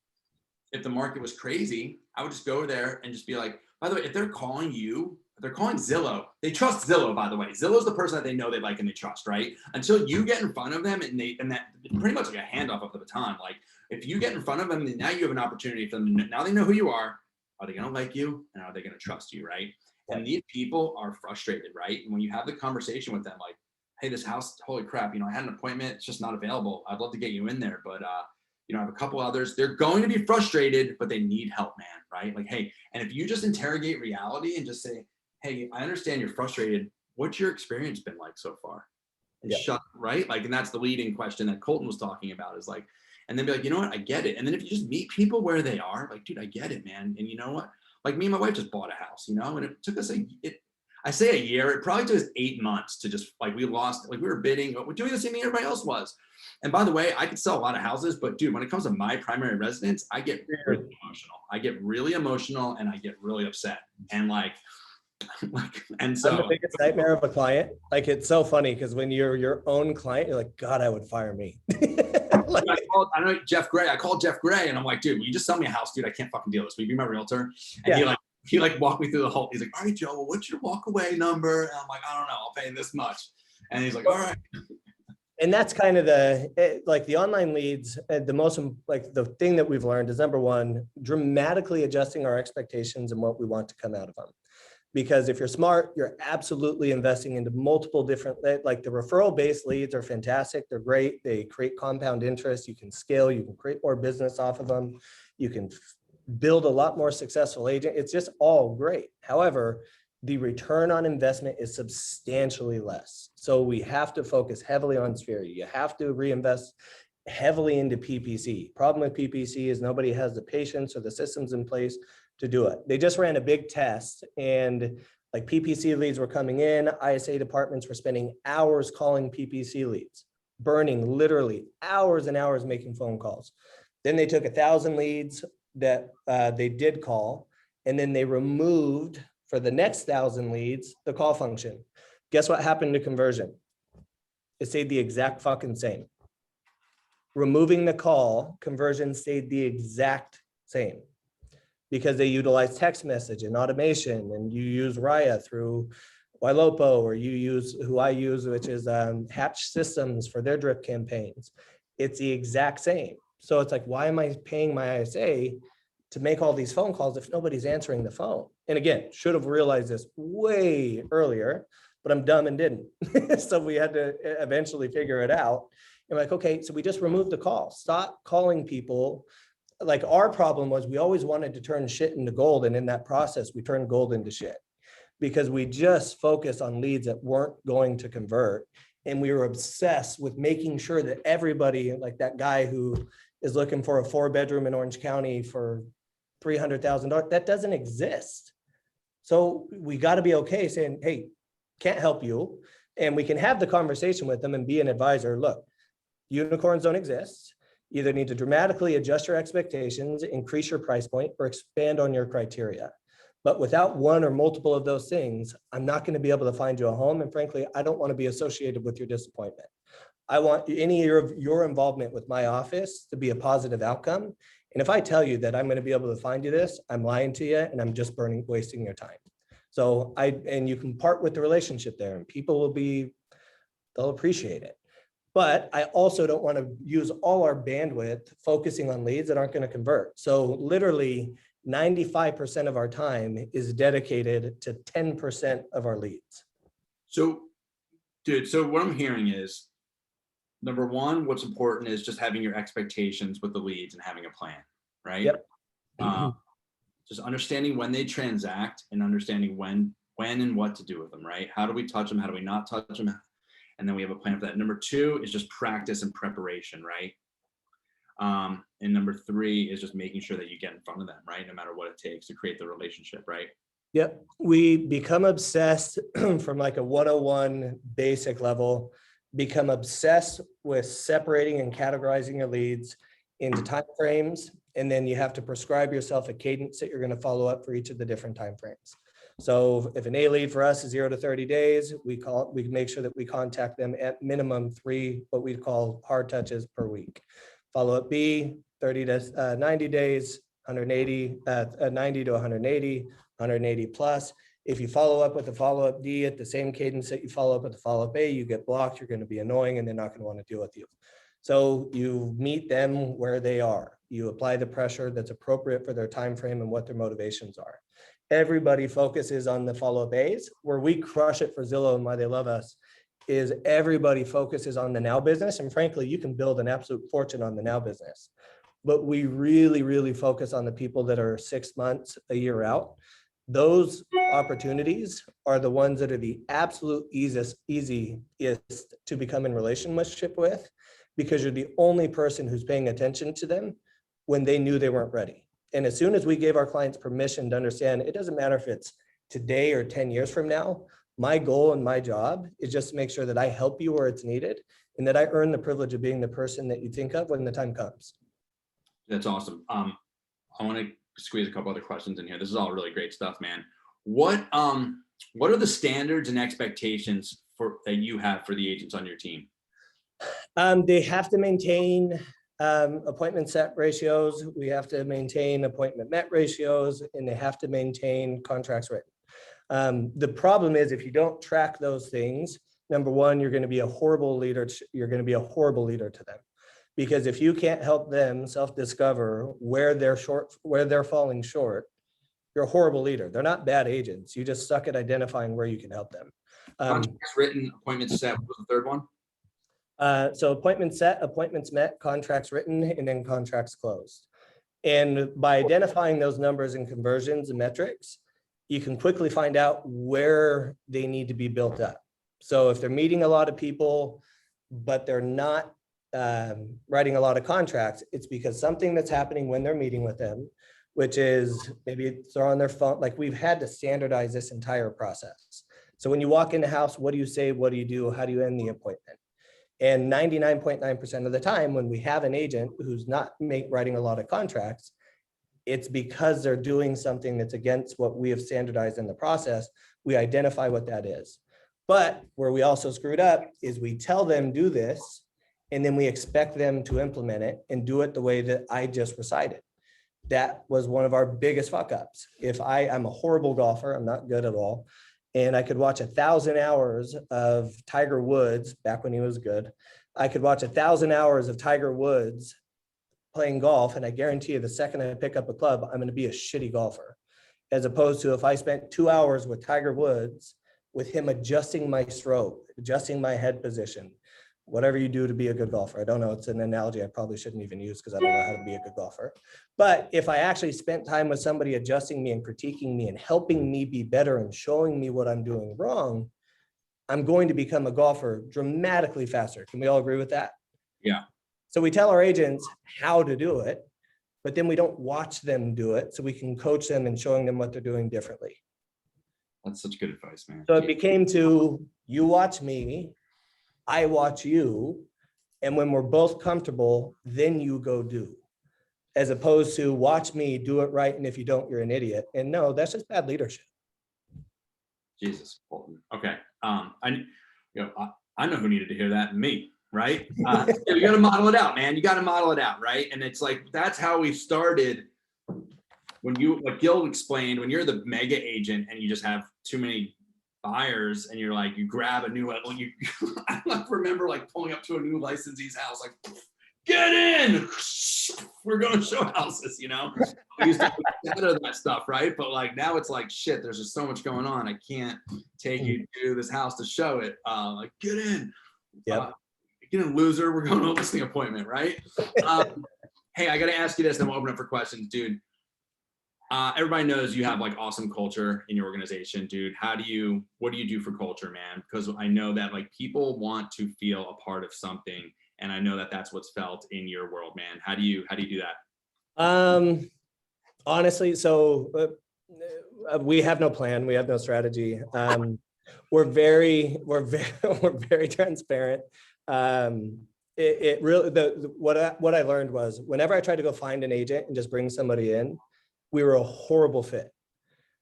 if the market was crazy, I would just go there and just be like, by the way, if they're calling you, if they're calling Zillow, they trust Zillow, by the way. Zillow's the person that they know, they like, and they trust, right? Until you get in front of them, and that pretty much like a handoff of the baton. Like, if you get in front of them, now you have an opportunity for them to, now they know who you are. Are they going to like you? And are they going to trust you, right? And these people are frustrated, right? And when you have the conversation with them, like, hey, this house, holy crap, you know, I had an appointment, it's just not available. I'd love to get you in there, but you know, I have a couple others. They're going to be frustrated, but they need help, man, right? Like, hey, and if you just interrogate reality and just say, hey, I understand you're frustrated. What's your experience been like so far? And shut, right? Like, and that's the leading question that Colton was talking about, is like, and then be like, you know what, I get it. And then if you just meet people where they are, like, dude, I get it, man. And you know what? Like, me and my wife just bought a house, you know, and it took us I say a year, it probably took us 8 months to just, like, we were bidding, but we're doing the same thing everybody else was. And by the way, I could sell a lot of houses, but dude, when it comes to my primary residence, I get really emotional. I get really emotional and I get really upset. And and so I'm the biggest nightmare of a client. Like, it's so funny because when you're your own client, you're like, God, I would fire me. Like, I know Jeff Gray. I called Jeff Gray and I'm like, dude, will you just sell me a house, dude? I can't fucking deal with this. Will you be my realtor? And he walked me through the whole, he's like, all right, Joe, well, what's your walk away number? And I'm like, I don't know, I'll pay this much. And he's like, all right. and that's kind of like the online leads, the most, like, the thing that we've learned is, number one, dramatically adjusting our expectations and what we want to come out of them. Because if you're smart, you're absolutely investing into multiple different, like, the referral based leads are fantastic. They're great. They create compound interest. You can scale, you can create more business off of them. You can build a lot more successful agent. It's just all great. However, the return on investment is substantially less. So we have to focus heavily on Sphere. You have to reinvest heavily into PPC. Problem with PPC is nobody has the patience or the systems in place to do it. They just ran a big test, and like, PPC leads were coming in. ISA departments were spending hours calling PPC leads, burning literally hours and hours making phone calls. Then they took 1,000 leads that they did call, and then they removed, for the next 1,000 leads, the call function. Guess what happened to conversion? It stayed the exact fucking same. Removing the call, conversion stayed the exact same, because they utilize text message and automation, and you use Raya through Ylopo, or you use who I use, which is Hatch Systems for their drip campaigns. It's the exact same. So it's like, why am I paying my ISA to make all these phone calls if nobody's answering the phone? And again, should have realized this way earlier, but I'm dumb and didn't. So we had to eventually figure it out. And like, okay, so we just removed the call. Stop calling people like our problem was we always wanted to turn shit into gold. And in that process, we turned gold into shit because we just focused on leads that weren't going to convert. And we were obsessed with making sure that everybody, like that guy who is looking for a 4-bedroom in Orange County for $300,000, that doesn't exist. So we got to be okay saying, hey, can't help you. And we can have the conversation with them and be an advisor. Look, unicorns don't exist. You either need to dramatically adjust your expectations, increase your price point, or expand on your criteria. But without one or multiple of those things, I'm not going to be able to find you a home. And frankly, I don't want to be associated with your disappointment. I want any of your involvement with my office to be a positive outcome. And if I tell you that I'm going to be able to find you this, I'm lying to you and I'm just wasting your time. So and you can part with the relationship there and people they'll appreciate it. But I also don't want to use all our bandwidth focusing on leads that aren't going to convert. So literally 95% of our time is dedicated to 10% of our leads. So, dude, so what I'm hearing is, number one, what's important is just having your expectations with the leads and having a plan, right? Yep. Just understanding when they transact and understanding when and what to do with them, right? How do we touch them? How do we not touch them? And then we have a plan for that. Number two is just practice and preparation, right? And number three is just making sure that you get in front of them, right? No matter what it takes to create the relationship, right? Yep. We become obsessed from like a 101 basic level, become obsessed with separating and categorizing your leads into timeframes. And then you have to prescribe yourself a cadence that you're going to follow up for each of the different timeframes. So if an A lead for us is 0 to 30 days, we make sure that we contact them at minimum 3, what we call hard touches per week. Follow up B, 30 to 90 days, 180, 90 to 180, 180 plus. If you follow up with the follow-up D at the same cadence that you follow up with the follow-up A, you get blocked, you're going to be annoying, and they're not going to want to deal with you. So you meet them where they are. You apply the pressure that's appropriate for their time frame and what their motivations are. Everybody focuses on the follow-up A's. Where we crush it for Zillow and why they love us is everybody focuses on the now business. And frankly, you can build an absolute fortune on the now business. But we really, really focus on the people that are 6 months, a year out. Those opportunities are the ones that are the absolute easiest to become in relationship with, because you're the only person who's paying attention to them when they knew they weren't ready. And as soon as we gave our clients permission to understand, it doesn't matter if it's today or 10 years from now, my goal and my job is just to make sure that I help you where it's needed and that I earn the privilege of being the person that you think of when the time comes. That's awesome. I want to squeeze a couple other questions in here. This is all really great stuff, man. What are the standards and expectations that you have for the agents on your team? They have to maintain appointment set ratios. We have to maintain appointment met ratios, and they have to maintain contracts written. The problem is if you don't track those things, number one, you're going to be a horrible leader. You're going to be a horrible leader to them, because if you can't help them self-discover where they're falling short, you're a horrible leader. They're not bad agents. You just suck at identifying where you can help them. Contracts written, appointments set. What was the third one? So appointments set, appointments met, contracts written, and then contracts closed. And by identifying those numbers and conversions and metrics, you can quickly find out where they need to be built up. So if they're meeting a lot of people, but they're not writing a lot of contracts, it's because something that's happening when they're meeting with them, which is maybe they're on their phone. Like, we've had to standardize this entire process. So when you walk in the house, what do you say? What do you do? How do you end the appointment? And 99.9% of the time, when we have an agent who's not writing a lot of contracts, it's because they're doing something that's against what we have standardized in the process. We identify what that is. But where we also screwed up is we tell them do this, and then we expect them to implement it and do it the way that I just recited. That was one of our biggest fuck ups. I'm a horrible golfer, I'm not good at all. And I could watch 1,000 hours of Tiger Woods back when he was good. I could watch 1,000 hours of Tiger Woods playing golf. And I guarantee you the second I pick up a club, I'm going to be a shitty golfer. As opposed to if I spent 2 hours with Tiger Woods, with him adjusting my stroke, adjusting my head position, whatever you do to be a good golfer. I don't know. It's an analogy I probably shouldn't even use because I don't know how to be a good golfer. But if I actually spent time with somebody adjusting me and critiquing me and helping me be better and showing me what I'm doing wrong, I'm going to become a golfer dramatically faster. Can we all agree with that? Yeah. So we tell our agents how to do it, but then we don't watch them do it so we can coach them and showing them what they're doing differently. That's such good advice, man. So it became to, you watch me, I watch you, and when we're both comfortable, then you go do. As opposed to watch me, do it right, and if you don't, you're an idiot. And no, that's just bad leadership. Jesus, Colton. Okay. I know who needed to hear that, me, right? You got to model it out, man. You got to model it out, right? And it's like, that's how we started. When you, like Gil explained, when you're the mega agent and you just have too many buyers and you're like, you grab a new, I remember like pulling up to a new licensee's house, like, get in, we're going to show houses, you know? I used to shadow that stuff, right? But like now it's like, shit, there's just so much going on. I can't take you to this house to show it. Like, get in. Yep. Get in, loser. We're going to a listing appointment, right? Hey, I got to ask you this, then we'll open up for questions, dude. Everybody knows you have like awesome culture in your organization, dude. What do you do for culture, man? Because I know that like people want to feel a part of something, and I know that that's what's felt in your world, man. How do you do that? Honestly, so we have no plan. We have no strategy. We're very transparent. It really, what I learned was whenever I tried to go find an agent and just bring somebody in, we were a horrible fit.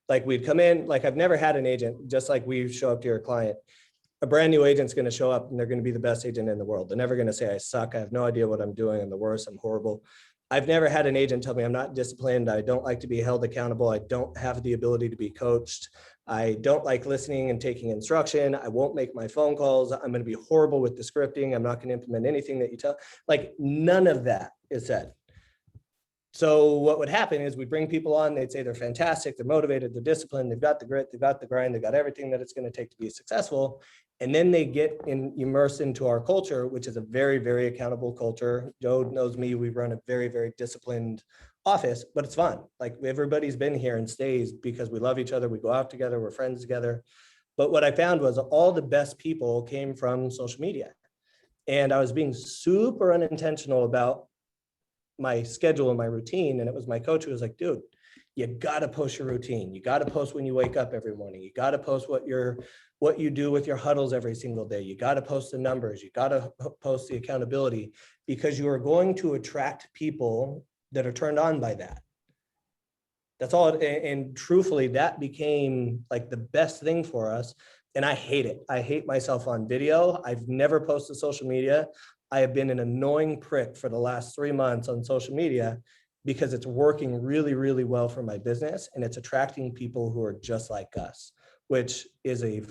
Like we'd come in, like I've never had an agent, just like we show up to your client, a brand new agent's going to show up and they're going to be the best agent in the world. They're never going to say, I suck. I have no idea what I'm doing. I'm the worst. I'm horrible. I've never had an agent tell me I'm not disciplined. I don't like to be held accountable. I don't have the ability to be coached. I don't like listening and taking instruction. I won't make my phone calls. I'm going to be horrible with the scripting. I'm not going to implement anything that you tell. Like none of that is said. So what would happen is we'd bring people on, they'd say they're fantastic, they're motivated, they're disciplined, they've got the grit, they've got the grind, they've got everything that it's going to take to be successful. And then they get immersed into our culture, which is a very, very accountable culture. Joe knows me, we run a very, very disciplined office, but it's fun. Like everybody's been here and stays because we love each other, we go out together, we're friends together. But what I found was all the best people came from social media. And I was being super unintentional about my schedule and my routine. And it was my coach who was like, dude, you got to post your routine. You got to post when you wake up every morning. You got to post what you do with your huddles every single day. You got to post the numbers. You got to post the accountability because you are going to attract people that are turned on by that. That's all. And truthfully, that became like the best thing for us. And I hate it. I hate myself on video. I've never posted social media. I have been an annoying prick for the last 3 months on social media because it's working really, really well for my business and it's attracting people who are just like us, which is a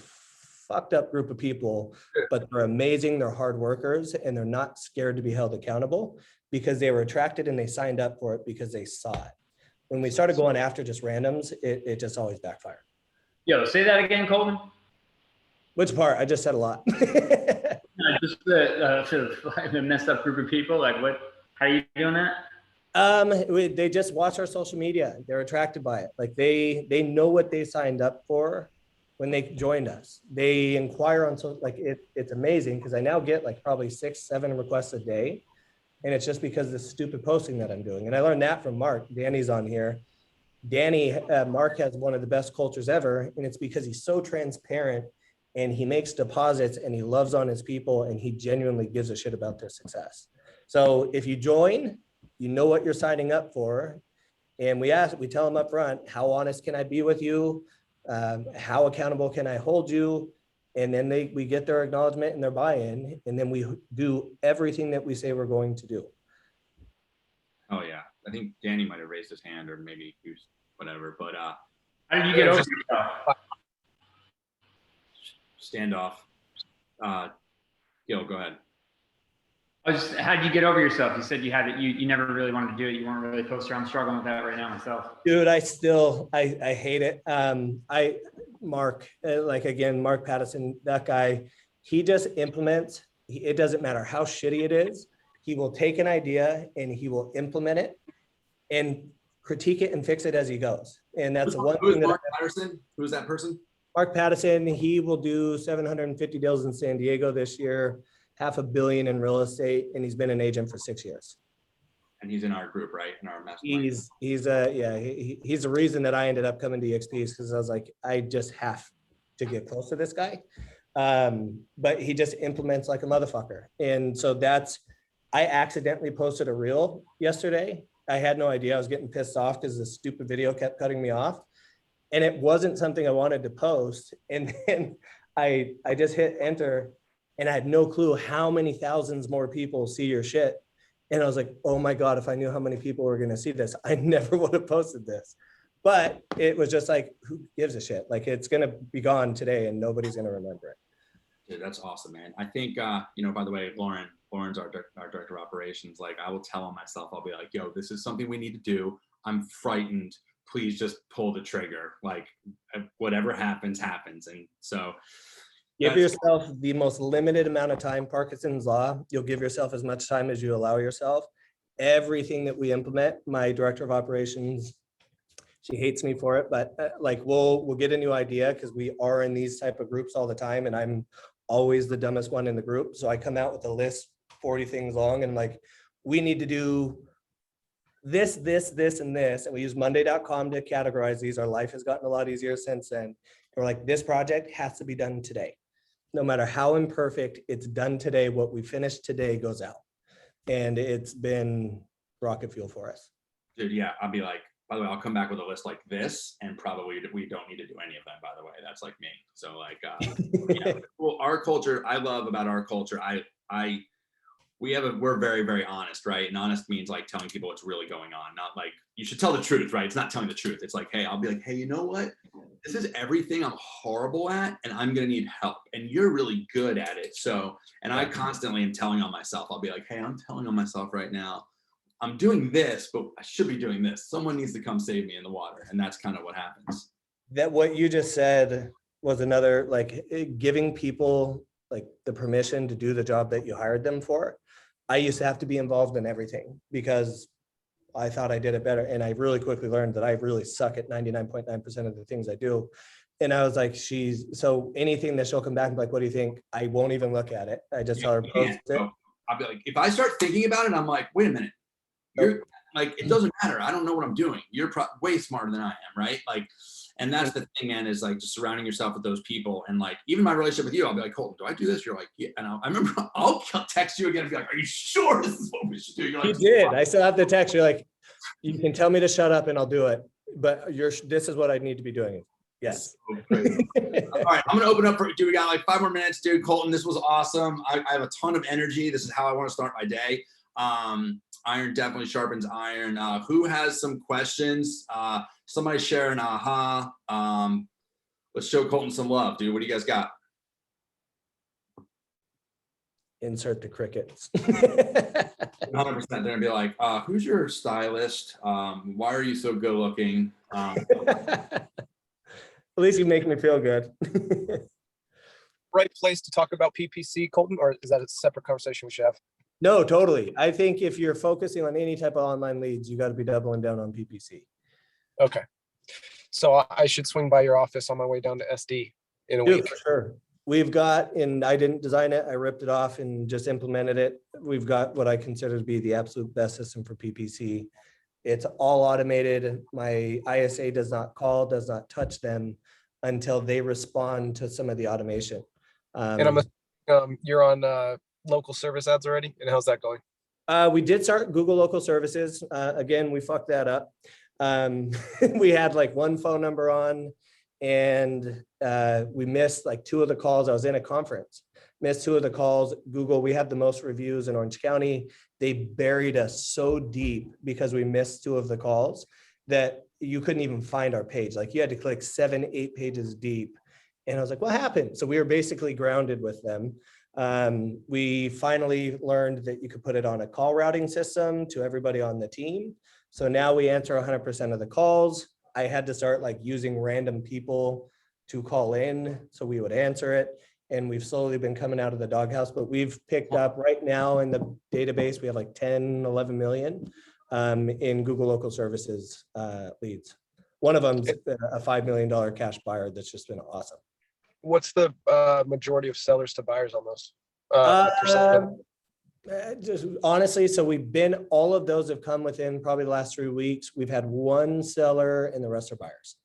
fucked up group of people, but they're amazing. They're hard workers and they're not scared to be held accountable because they were attracted and they signed up for it because they saw it. When we started going after just randoms, it just always backfired. Yo, say that again, Colton. Which part? I just said a lot. Just the messed up group of people. Like what? How are you doing that? They just watch our social media. They're attracted by it. Like they know what they signed up for when they joined us. They inquire on social, like it's amazing because I now get like probably 6-7 requests a day. And it's just because of this stupid posting that I'm doing. And I learned that from Mark. Danny's on here. Mark has one of the best cultures ever. And it's because he's so transparent and he makes deposits and he loves on his people and he genuinely gives a shit about their success. So if you join, you know what you're signing up for. And we tell them up front, how honest can I be with you? How accountable can I hold you? And then we get their acknowledgement and their buy-in, and then we do everything that we say we're going to do. Oh yeah, I think Danny might have raised his hand, or maybe he was whatever. But how did you get over yourself? Standoff. Gil, go ahead. How did you get over yourself? You said you had it. You never really wanted to do it. You weren't really posted. I'm struggling with that right now myself. Dude, I hate it. Mark Pattison, that guy, he just implements it doesn't matter how shitty it is. He will take an idea and he will implement it and critique it and fix it as he goes. And that's the one Who is thing that Mark Patterson? Who's that person? Mark Patterson, he will do 750 deals in San Diego this year, $500 million in real estate, and he's been an agent for 6 years. And he's in our group, right? In our mastermind. He's the reason that I ended up coming to EXP is because I was like, I just have to get close to this guy. But he just implements like a motherfucker. And so I accidentally posted a reel yesterday. I had no idea. I was getting pissed off because the stupid video kept cutting me off. And it wasn't something I wanted to post. And then I just hit enter and I had no clue how many thousands more people see your shit. And I was like, oh my God, if I knew how many people were going to see this, I never would have posted this. But it was just like, who gives a shit? Like, it's going to be gone today and nobody's going to remember it. Dude, that's awesome, man. I think, by the way, Lauren's our director of operations. Like, I will tell on myself, I'll be like, yo, this is something we need to do. I'm frightened. Please just pull the trigger. Like, whatever happens, happens. And so give yourself the most limited amount of time. Parkinson's law, you'll give yourself as much time as you allow yourself. Everything that we implement, my director of operations, she hates me for it, but like we'll get a new idea because we are in these type of groups all the time and I'm always the dumbest one in the group. So I come out with a list, 40 things long, and like, we need to do this, and this. And we use monday.com to categorize these. Our life has gotten a lot easier since then. And we're like, this project has to be done today. No matter how imperfect, it's done today. What we finish today goes out. And it's been rocket fuel for us. dude, yeah, I'll be like, by the way, I'll come back with a list like this, and probably we don't need to do any of them, by the way. That's like me. So like, well, our culture, I love about our culture. We're very, very honest, right? And honest means like telling people what's really going on, not like, you should tell the truth, right? It's not telling the truth. It's like, hey, I'll be like, hey, you know what? This is everything I'm horrible at, and I'm going to need help. And you're really good at it. So, and I constantly am telling on myself. I'll be like, hey, I'm telling on myself right now. I'm doing this, but I should be doing this. Someone needs to come save me in the water. And that's kind of what happens. That what you just said was another, like, giving people like the permission to do the job that you hired them for. I used to have to be involved in everything because I thought I did it better. And I really quickly learned that I really suck at 99.9% of the things I do. And I was like, so anything that she'll come back and be like, what do you think? I won't even look at it. I just tell her post it. I'll be like, if I start thinking about it, I'm like, wait a minute. You're like, it doesn't matter. I don't know what I'm doing. You're way smarter than I am, right? Like, and that's the thing, man, is like just surrounding yourself with those people. And like, even my relationship with you, I'll be like, Colton, do I do this? You're like, yeah. And I remember I'll text you again and be like, are you sure this is what we should do? You're like, you did. I still have the text. You're like, you can tell me to shut up and I'll do it. But this is what I need to be doing. Yes. All right, I'm gonna open up for, dude, we got like 5 more minutes, dude. Colton, this was awesome. I have a ton of energy. This is how I want to start my day. Iron definitely sharpens iron. Who has some questions? Somebody share an aha. Let's show Colton some love, dude. What do you guys got? Insert the crickets. 100%. They're gonna be like, who's your stylist? Why are you so good looking? At least you make me feel good. Right place to talk about PPC, Colton, or is that a separate conversation we should have? No, totally. I think if you're focusing on any type of online leads, you got to be doubling down on PPC. Okay. So I should swing by your office on my way down to SD in a Dude, week. for sure. We've got, and I didn't design it, I ripped it off and just implemented it. We've got what I consider to be the absolute best system for PPC. It's all automated. My ISA does not call, does not touch them until they respond to some of the automation. And you're on local service ads already, and how's that going? We did start Google local services. Again, we fucked that up. We had like one phone number on, and we missed like 2 of the calls. I was in a conference, missed 2 of the calls. Google, we had the most reviews in Orange County. They buried us so deep because we missed 2 of the calls that you couldn't even find our page. Like, you had to click 7, 8 pages deep. And I was like, what happened? So we were basically grounded with them. We finally learned that you could put it on a call routing system to everybody on the team. So now we answer 100% of the calls. I had to start like using random people to call in so we would answer it. and we've slowly been coming out of the doghouse, but we've picked up right now in the database, we have like 10, 11 million in Google local services leads. One of them's a $5 million cash buyer that's just been awesome. What's the majority of sellers to buyers on those? The percent? Just honestly, so all of those have come within probably the last 3 weeks. We've had one seller and the rest are buyers.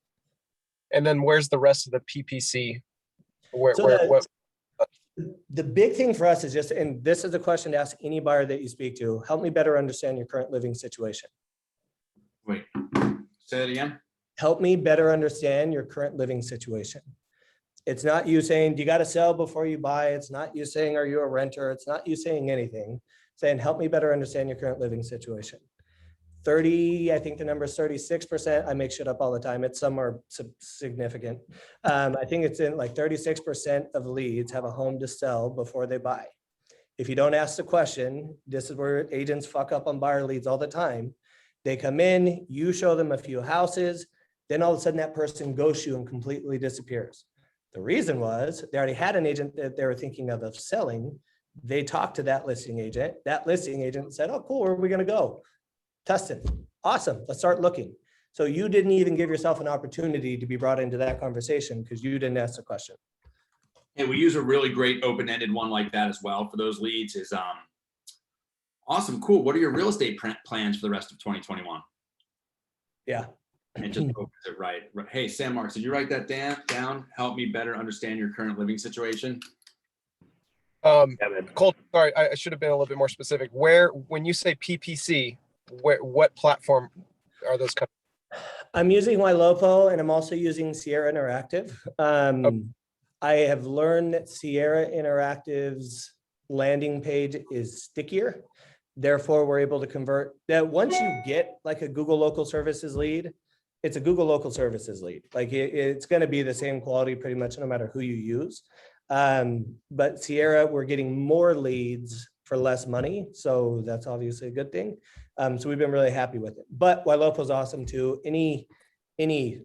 And then where's the rest of the PPC? So the big thing for us is just, and this is a question to ask any buyer that you speak to, help me better understand your current living situation. Wait, say that again. Help me better understand your current living situation. It's not you saying, do you got to sell before you buy? It's not you saying, are you a renter? It's not you saying anything. Saying, help me better understand your current living situation. 30, I think the number is 36%. I make shit up all the time. It's somewhere significant. I think it's in like 36% of leads have a home to sell before they buy. If you don't ask the question, this is where agents fuck up on buyer leads all the time. They come in, you show them a few houses, then all of a sudden that person ghosts you and completely disappears. The reason was they already had an agent that they were thinking of selling. They talked to that listing agent. That listing agent said, oh, cool, where are we going to go? Tustin. Awesome. Let's start looking. So you didn't even give yourself an opportunity to be brought into that conversation because you didn't ask the question. And we use a really great open-ended one like that as well for those leads is awesome. Cool. What are your real estate plans for the rest of 2021? Yeah. And just opens it right. Hey, Sam Marks, did you write that down? Help me better understand your current living situation. Colton, sorry, I should have been a little bit more specific. When you say PPC, what platform are those coming? I'm using Ylopo and I'm also using Sierra Interactive. I have learned that Sierra Interactive's landing page is stickier. Therefore, we're able to convert that. Once you get like a Google local services lead, it's a Google local services lead. Like it's going to be the same quality pretty much no matter who you use. But Sierra, we're getting more leads for less money. So that's obviously a good thing. So we've been really happy with it. But Ylopo is awesome too. Any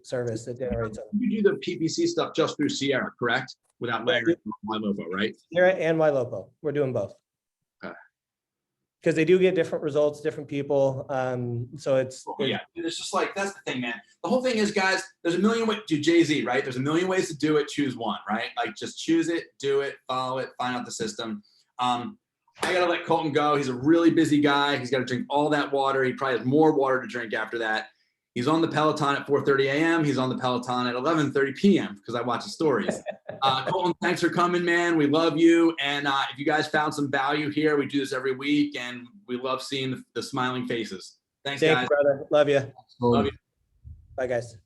service that generates. You do the PPC stuff just through Sierra, correct? Without layering Ylopo, right? Sierra and Ylopo. We're doing both. Because they do get different results, different people. So it's yeah, it's just like, that's the thing, man. The whole thing is, guys, there's a million ways to Jay-Z, right? There's a million ways to do it. Choose one, right? Like just choose it, do it, follow it, find out the system. I gotta let Colton go. He's a really busy guy. He's got to drink all that water. He probably has more water to drink after that. He's on the Peloton at 4:30 a.m. He's on the Peloton at 11:30 p.m. because I watch his stories. Colton, thanks for coming, man. We love you. And if you guys found some value here, we do this every week, and we love seeing the smiling faces. Thanks, guys. Brother. Love you. Love you. Bye, guys.